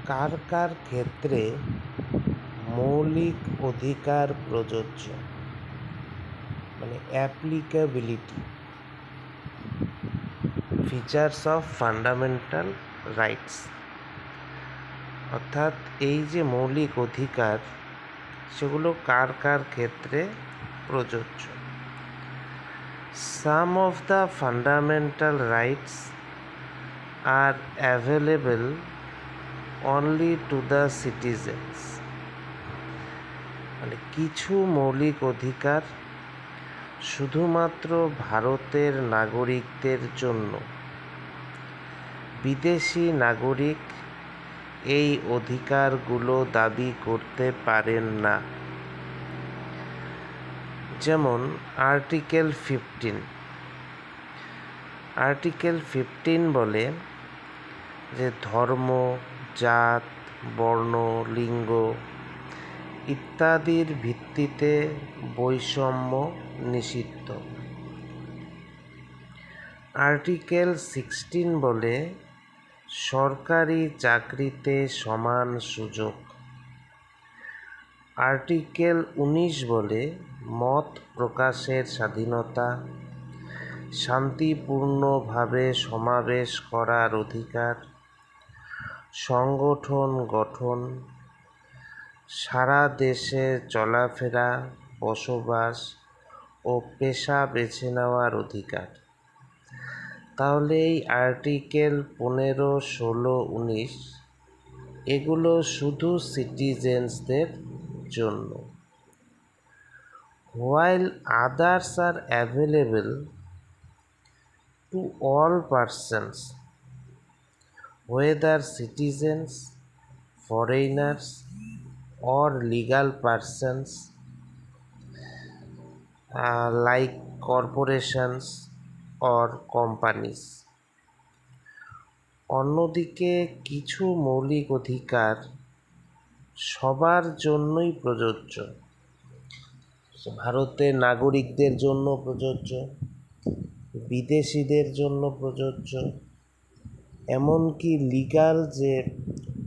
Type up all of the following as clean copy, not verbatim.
কার কার ক্ষেত্রে মৌলিক অধিকার প্রযোজ্য, মানে applicability, features of fundamental rights. অর্থাৎ এই যে মৌলিক অধিকার, সেগুলো কার কার ক্ষেত্রে প্রযোজ্য। Some of the fundamental rights are available only to the citizens. মানে কিছু মৌলিক অধিকার শুধুমাত্র ভারতের নাগরিকদের জন্য, বিদেশি নাগরিক এই অধিকারগুলো দাবি করতে পারেন না। যেমন আর্টিকেল 15 বলে যে ধর্ম, জাত, বর্ণ, লিঙ্গ ইত্যাদির ভিত্তিতে বৈষম্য নিষিদ্ধ। আর্টিকেল 16 বলে সরকারি চাকরিতে সমান সুযোগ। আর্টিকেল 19 বলে মত প্রকাশের স্বাধীনতা, শান্তিপূর্ণভাবে সমাবেশ করার অধিকার, সংগঠন গঠন, সারা দেশে চলাফেরা, বসবাস ও পেশা বেছে নেওয়ার অধিকার। তাহলে এই আর্টিকেল 15, 16, 19 এগুলো শুধু সিটিজেন্সদের জন্য। While others R available to all persons, whether citizens, foreigners or legal persons like corporations or companies. অন্যদিকে কিছু মৌলিক অধিকার সবার জন্যই প্রযোজ্য। ভারতের নাগরিকদের জন্য প্রযোজ্য, বিদেশিদের জন্য প্রযোজ্য, এমনকি লিগাল যে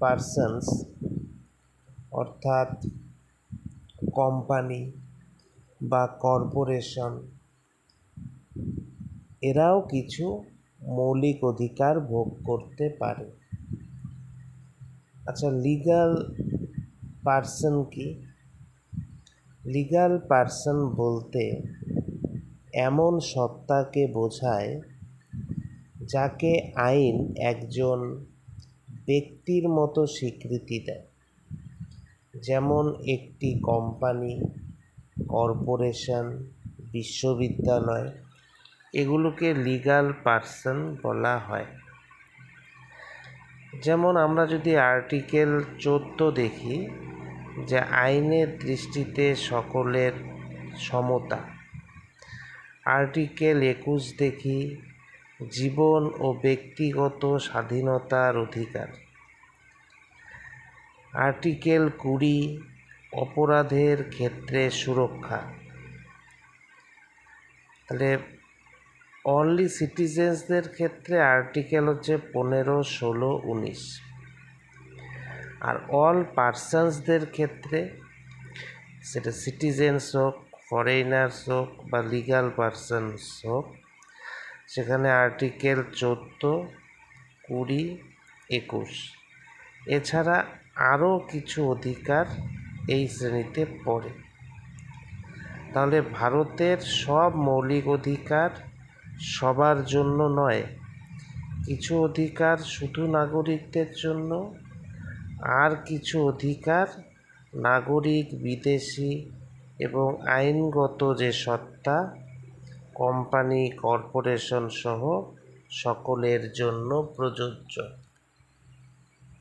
পারসনস অর্থাৎ কোম্পানি বা কর্পোরেশন, এরাও কিছু মৌলিক অধিকার ভোগ করতে পারে। আচ্ছা, লিগাল পারসন কি? লিগাল পারসন বলতে এমন সত্তাকে বোঝায় যাকে আইন একজন ব্যক্তির মতো স্বীকৃতি দেয়। যেমন একটি কোম্পানি, কর্পোরেশন, বিশ্ববিদ্যালয়, এগুলোকে লিগাল পারসন বলা হয়। যেমন আমরা যদি আর্টিকেল 14 দেখি, যে আইনের দৃষ্টিতে সকলের সমতা। আর্টিকেল 21 দেখি জীবন ও ব্যক্তিগত স্বাধীনতার অধিকার। আর্টিকেল 20 অপরাধের ক্ষেত্রে সুরক্ষা। তাহলে অনলি সিটিজেন্সদের ক্ষেত্রে আর্টিকেল হচ্ছে 15, 16, 19। আর অল পারসনসদের ক্ষেত্রে, সেটা সিটিজেন্স হোক, ফরেইনার্স হোক বা লিগাল পারসনস হোক, সেখানে আর্টিকেল 14, 20, 21। এছাড়া আরও কিছু অধিকার এই শ্রেণীতে পড়ে। তাহলে ভারতের সব মৌলিক অধিকার সবার জন্য নয়, কিছু অধিকার শুধু নাগরিকদের জন্য, আর কিছু অধিকার নাগরিক, বিদেশি এবং আইনগত যে সত্তা, কোম্পানি, কর্পোরেশন সহ সকলের জন্য প্রযোজ্য।